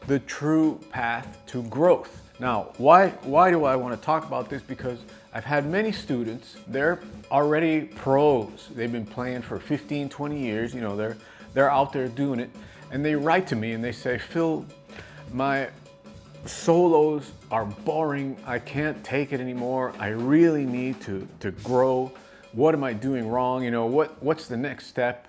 the true path to growth. Now, why do I want to talk about this? Because I've had many students, they're already pros. They've been playing for 15, 20 years, they're out there doing it. And they write to me and they say, Phil, my solos are boring. I can't take it anymore. I really need to grow. What am I doing wrong? What's the next step?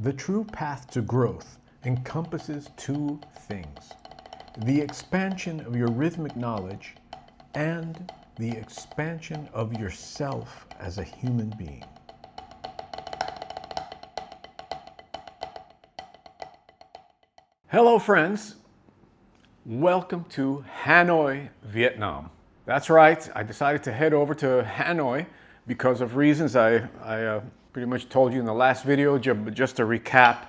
The true path to growth encompasses two things: the expansion of your rhythmic knowledge and the expansion of yourself as a human being. Hello friends, welcome to Hanoi, Vietnam. That's right, I decided to head over to Hanoi because of reasons I pretty much told you in the last video. Just to recap,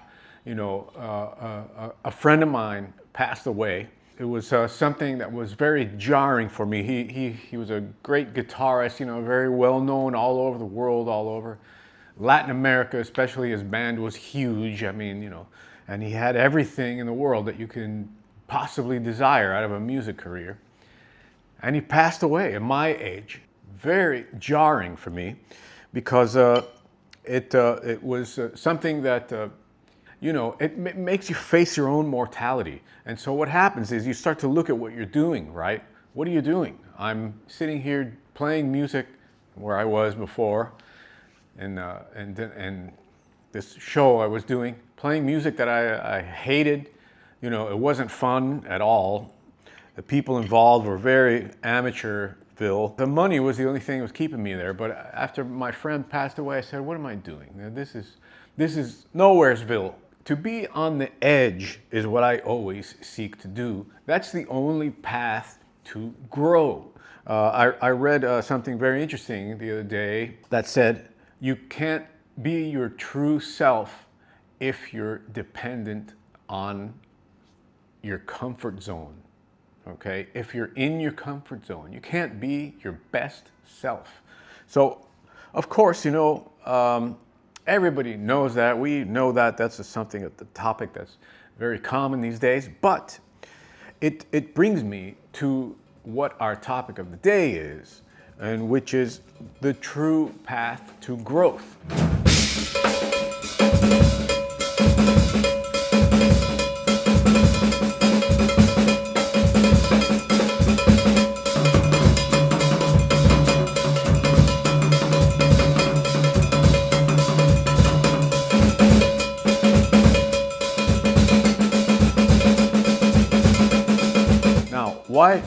a friend of mine passed away. It was something that was very jarring for me. He was a great guitarist, very well known all over the world, all over Latin America, especially. His band was huge. And he had everything in the world that you can possibly desire out of a music career. And he passed away at my age. Very jarring for me because it was something that, it makes you face your own mortality. And so what happens is you start to look at what you're doing, right? What are you doing? I'm sitting here playing music where I was before, and this show I was doing, playing music that I hated. It wasn't fun at all. The people involved were very amateur. The money was the only thing that was keeping me there. But after my friend passed away, I said, what am I doing? This is nowheresville. To be on the edge is what I always seek to do. That's the only path to grow. I read something very interesting the other day that said, you can't be your true self if you're dependent on your comfort zone. Okay, if you're in your comfort zone, you can't be your best self. So, of course, everybody knows that. We know that. That's something, the topic that's very common these days. But it brings me to what our topic of the day is, and which is the true path to growth.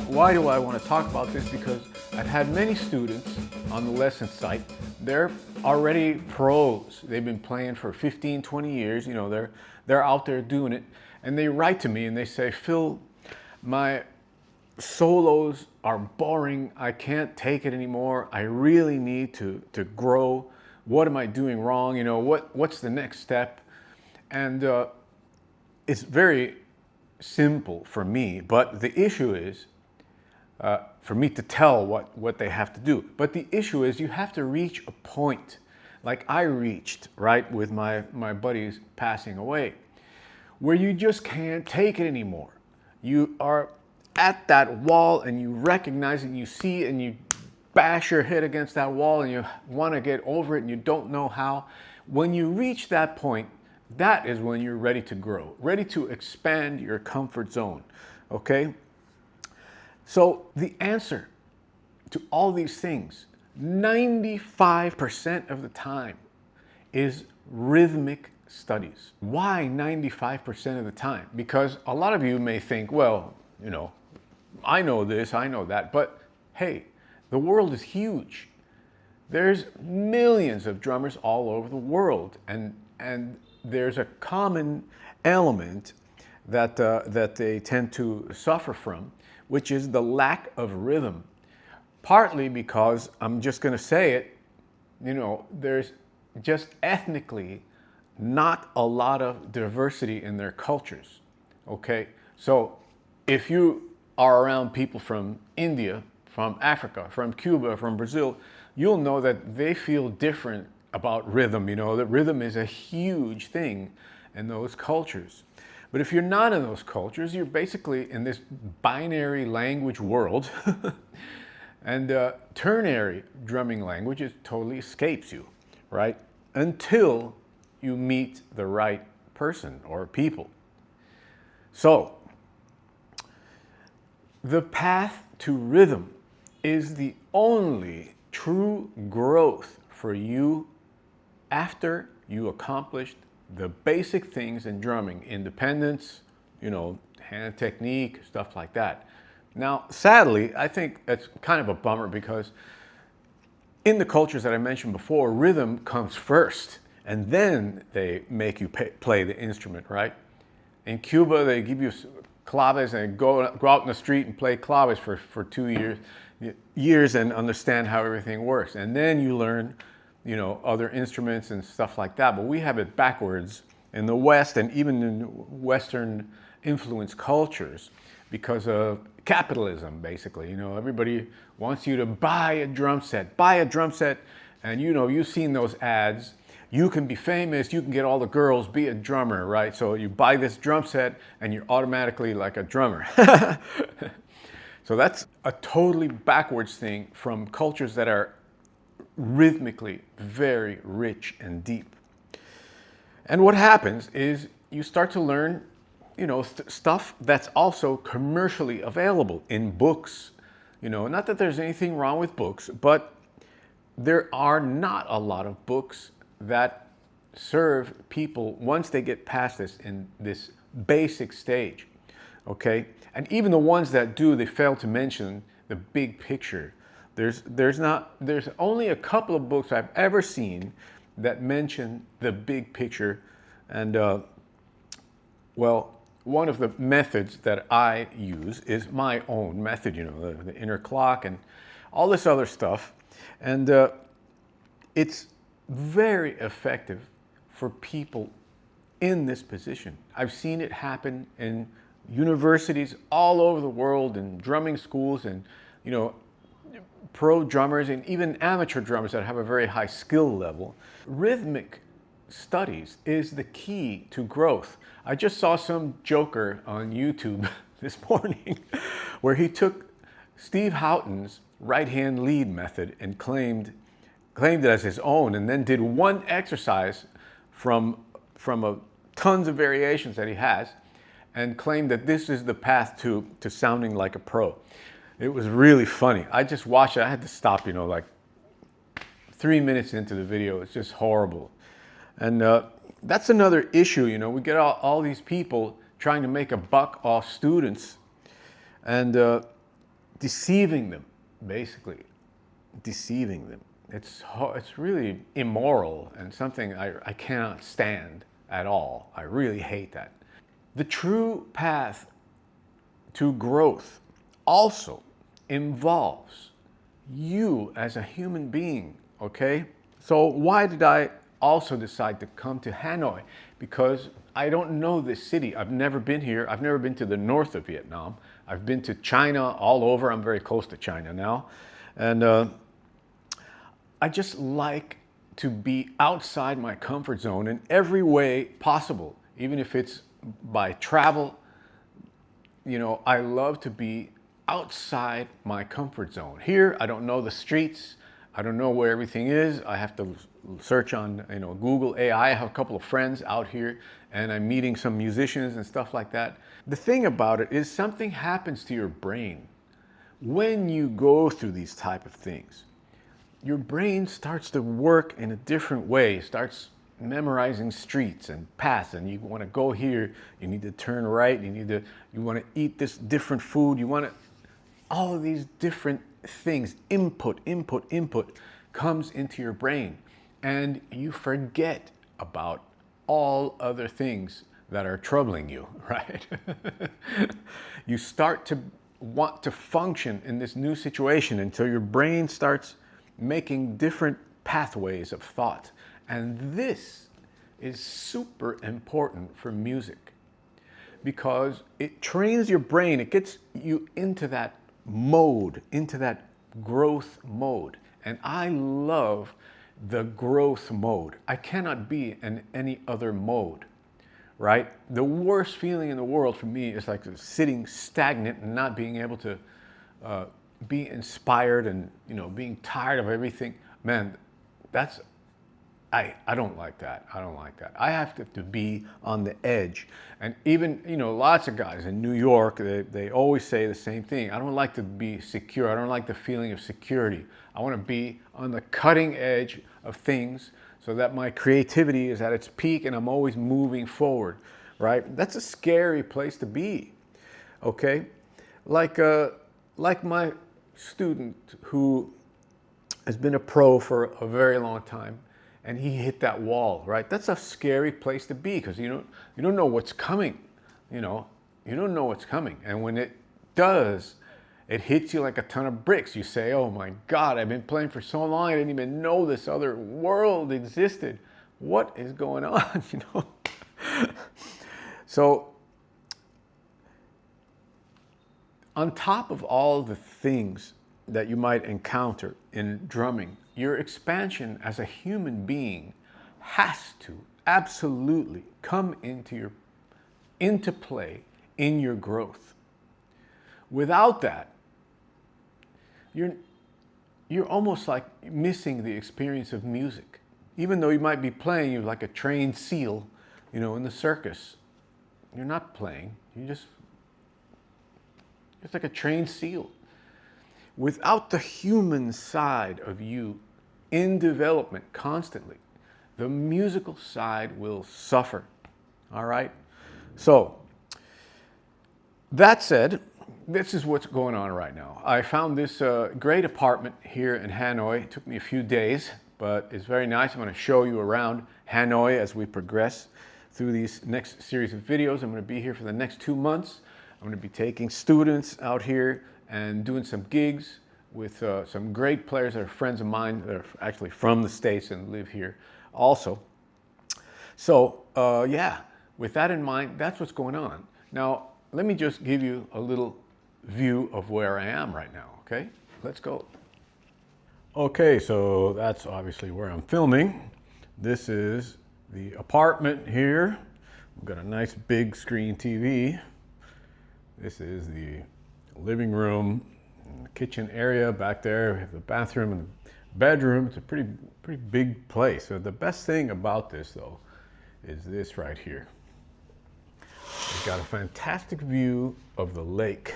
Why do I want to talk about this? Because I've had many students on the lesson site. They're already pros. They've been playing for 15, 20 years. They're out there doing it. And they write to me and they say, Phil, my solos are boring. I can't take it anymore. I really need to grow. What am I doing wrong? What's the next step? And it's very simple for me, but the issue is for me to tell what they have to do. But the issue is you have to reach a point like I reached, right, with my buddies passing away, where you just can't take it anymore. You are at that wall and you recognize it and you see it and you bash your head against that wall and you want to get over it and you don't know how. When you reach that point, that is when you're ready to grow, ready to expand your comfort zone, okay? So the answer to all these things, 95% of the time, is rhythmic studies. Why 95% of the time? Because a lot of you may think, well, I know this, I know that, but hey, the world is huge. There's millions of drummers all over the world, and there's a common element that they tend to suffer from, which is the lack of rhythm. Partly because, I'm just going to say it, there's just ethnically not a lot of diversity in their cultures. Okay? So if you are around people from India, from Africa, from Cuba, from Brazil, you'll know that they feel different about rhythm. That rhythm is a huge thing in those cultures. But if you're not in those cultures, you're basically in this binary language world. And ternary drumming language totally escapes you, right? Until you meet the right person or people. So, the path to rhythm is the only true growth for you after you accomplished the basic things in drumming: independence, hand technique, stuff like that. Now, sadly, I think that's kind of a bummer, because in the cultures that I mentioned before, rhythm comes first, and then they make you play the instrument, right? In Cuba, they give you claves and go out in the street and play claves for 2 years and understand how everything works. And then you learn, other instruments and stuff like that. But we have it backwards in the West, and even in Western influenced cultures, because of capitalism, basically. Everybody wants you to buy a drum set, and you've seen those ads. You can be famous, you can get all the girls, be a drummer, right? So you buy this drum set and you're automatically like a drummer. So that's a totally backwards thing from cultures that are rhythmically very rich and deep. And what happens is you start to learn stuff that's also commercially available in books. Not that there's anything wrong with books, but there are not a lot of books that serve people once they get past this basic stage. Okay? And even the ones that do, they fail to mention the big picture. There's only a couple of books I've ever seen that mention the big picture. And one of the methods that I use is my own method, the inner clock and all this other stuff. And it's very effective for people in this position. I've seen it happen in universities all over the world, in drumming schools, and pro drummers and even amateur drummers that have a very high skill level. Rhythmic studies is the key to growth. I just saw some joker on YouTube this morning where he took Steve Houghton's right-hand lead method and claimed it as his own, and then did one exercise from tons of variations that he has, and claimed that this is the path to sounding like a pro. It was really funny. I just watched it. I had to stop, like 3 minutes into the video. It's just horrible. And that's another issue, we get all these people trying to make a buck off students and deceiving them, basically. Deceiving them. It's really immoral and something I cannot stand at all. I really hate that. The true path to growth also involves you as a human being, okay? So why did I also decide to come to Hanoi? Because I don't know this city. I've never been here. I've never been to the north of Vietnam. I've been to China all over. I'm very close to China now. And I just like to be outside my comfort zone in every way possible, even if it's by travel. I love to be outside my comfort zone. Here, I don't know the streets. I don't know where everything is. I have to search on Google AI. I have a couple of friends out here, and I'm meeting some musicians and stuff like that. The thing about it is something happens to your brain when you go through these type of things. Your brain starts to work in a different way. It starts memorizing streets and paths, and you want to go here, you need to turn right, you want to eat this different food, all of these different things, input comes into your brain, and you forget about all other things that are troubling you, right? You start to want to function in this new situation until your brain starts making different pathways of thought. And this is super important for music because it trains your brain, it gets you into that mode, into that growth mode. And I love the growth mode. I cannot be in any other mode, right? The worst feeling in the world for me is like sitting stagnant and not being able to be inspired and, being tired of everything. Man, I don't like that. I don't like that. I have to be on the edge. And even, lots of guys in New York, they always say the same thing. I don't like to be secure. I don't like the feeling of security. I want to be on the cutting edge of things so that my creativity is at its peak and I'm always moving forward, right? That's a scary place to be, okay? Like my student who has been a pro for a very long time, and he hit that wall, right? That's a scary place to be because you don't know what's coming, you don't know what's coming. And when it does, it hits you like a ton of bricks. You say, oh my God, I've been playing for so long, I didn't even know this other world existed. What is going on, So, on top of all the things that you might encounter in drumming, your expansion as a human being has to absolutely come into play in your growth. Without that, you're almost like missing the experience of music. Even though you might be playing, you're like a trained seal, in the circus. You're not playing, it's like a trained seal. Without the human side of you in development constantly, the musical side will suffer. All right? So, that said, this is what's going on right now. I found this great apartment here in Hanoi. It took me a few days, but it's very nice. I'm going to show you around Hanoi as we progress through these next series of videos. I'm going to be here for the next 2 months. I'm going to be taking students out here and doing some gigs with some great players that are friends of mine that are actually from the States and live here also. So, yeah, with that in mind, that's what's going on. Now, let me just give you a little view of where I am right now, okay? Let's go. Okay, so that's obviously where I'm filming. This is the apartment here. We've got a nice big screen TV. This is the living room and the kitchen area back there. We have the bathroom and the bedroom. It's a pretty big place. So the best thing about this, though, is this right here. We've got a fantastic view of the lake.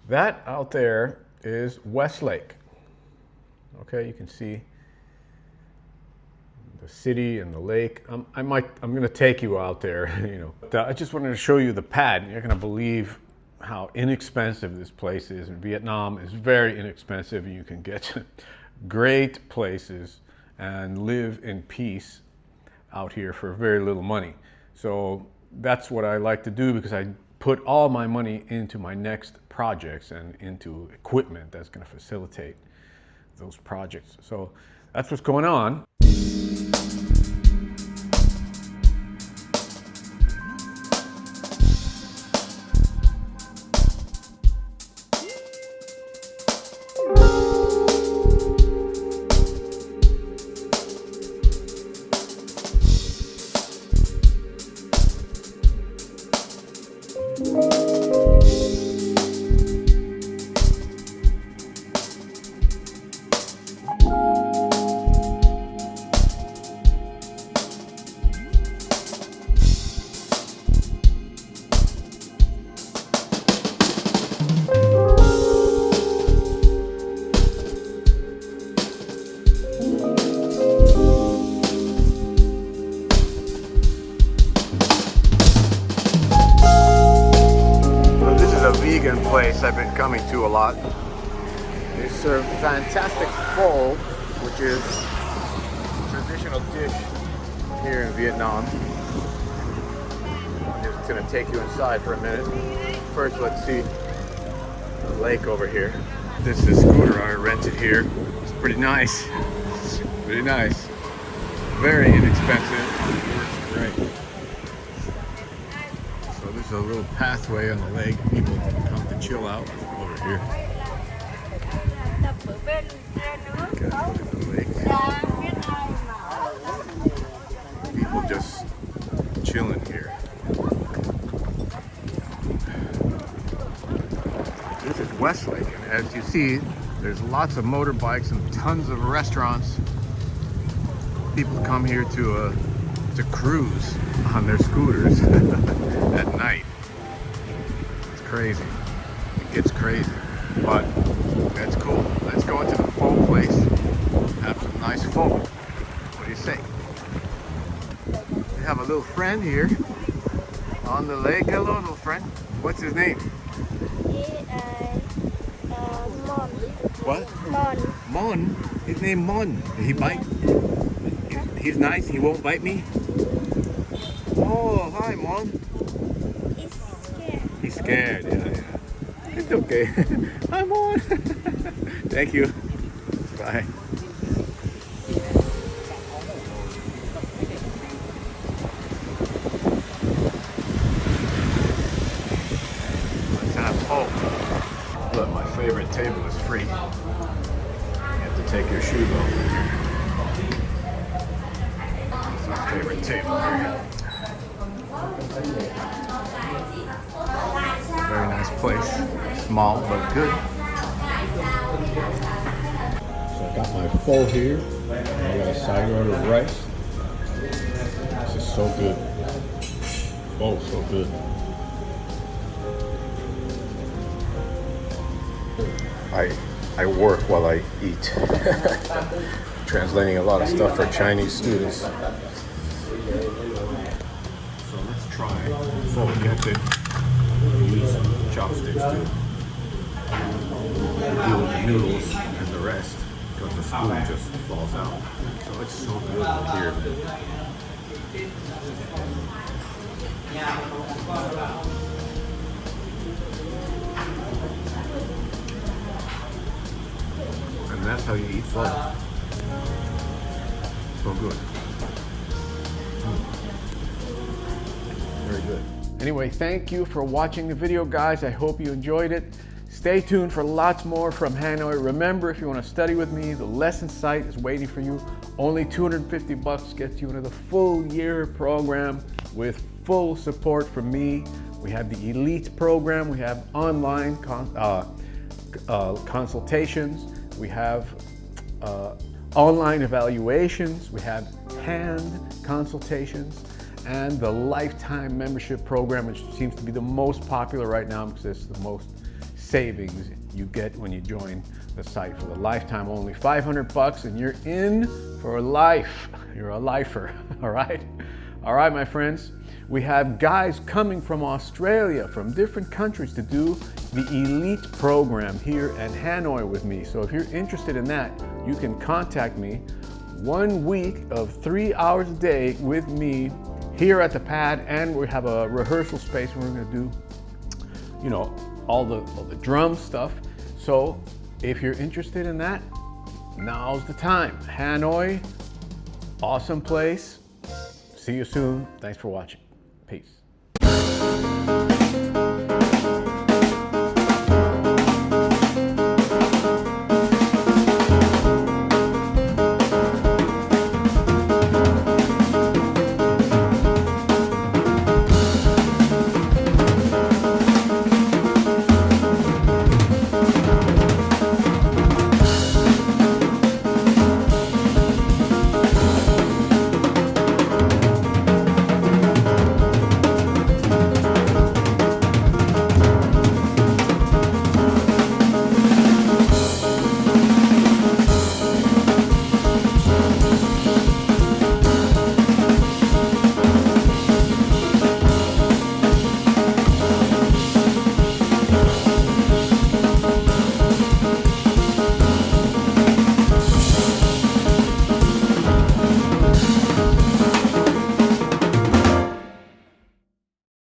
That out there is Westlake. Okay, you can see the city and the lake. I'm going to take you out there, I just wanted to show you the pad. You're going to believe how inexpensive this place is. In Vietnam is very inexpensive. You can get great places and live in peace out here for very little money. So that's what I like to do because I put all my money into my next projects and into equipment that's going to facilitate those projects. So that's what's going on. Place I've been coming to a lot. They serve fantastic pho, which is a traditional dish here in Vietnam. It's gonna take you inside for a minute. First, let's see the lake over here. This is a scooter I rented here. It's pretty nice. Pretty nice. Very inexpensive. Works great. So there's a little pathway on the lake. People come to chill out over here. Okay, look at the lake. People just chilling here. This is Westlake, and as you see, there's lots of motorbikes and tons of restaurants. People come here to cruise on their scooters at night. It's crazy. It gets crazy, but that's cool. Let's go into the pho place, have some nice pho. What do you say? We have a little friend here on the lake. Hello, little friend. What's his name? Mon. What? Mon. Mon? His name Mon. Did he bite? He's nice. He won't bite me? Oh, hi, Mon. He's scared. He's scared. Yeah. It's okay. Hi, Mon. Thank you. Bye. Let's have pho. Look, my favorite table is free. You have to take your shoes off. It's my favorite table here. Very nice place. Small but good. So I got my pho here. I got a side order of rice. This is so good. Oh, so good. I work while I eat. Translating a lot of stuff for Chinese students. So let's try pho. You have to use chopsticks to deal with the noodles and the rest because the spoon just falls out. So it's so good here. And that's how you eat pho. So good. Very good. Anyway, thank you for watching the video, guys. I hope you enjoyed it. Stay tuned for lots more from Hanoi. Remember, if you want to study with me, the lesson site is waiting for you. Only $250 gets you into the full year program with full support from me. We have the Elite program. We have online consultations. We have online evaluations. We have hand consultations. And the lifetime membership program, which seems to be the most popular right now because it's the most savings you get when you join the site for the lifetime. Only $500 and you're in for life. You're a lifer, all right? All right, my friends. We have guys coming from Australia, from different countries to do the Elite program here at Hanoi with me. So if you're interested in that, you can contact me. 1 week of 3 hours a day with me here at the pad, and we have a rehearsal space where we're going to do, you know, all the drum stuff. So if you're interested in that, now's the time. Hanoi, awesome place. See you soon. Thanks for watching. Peace.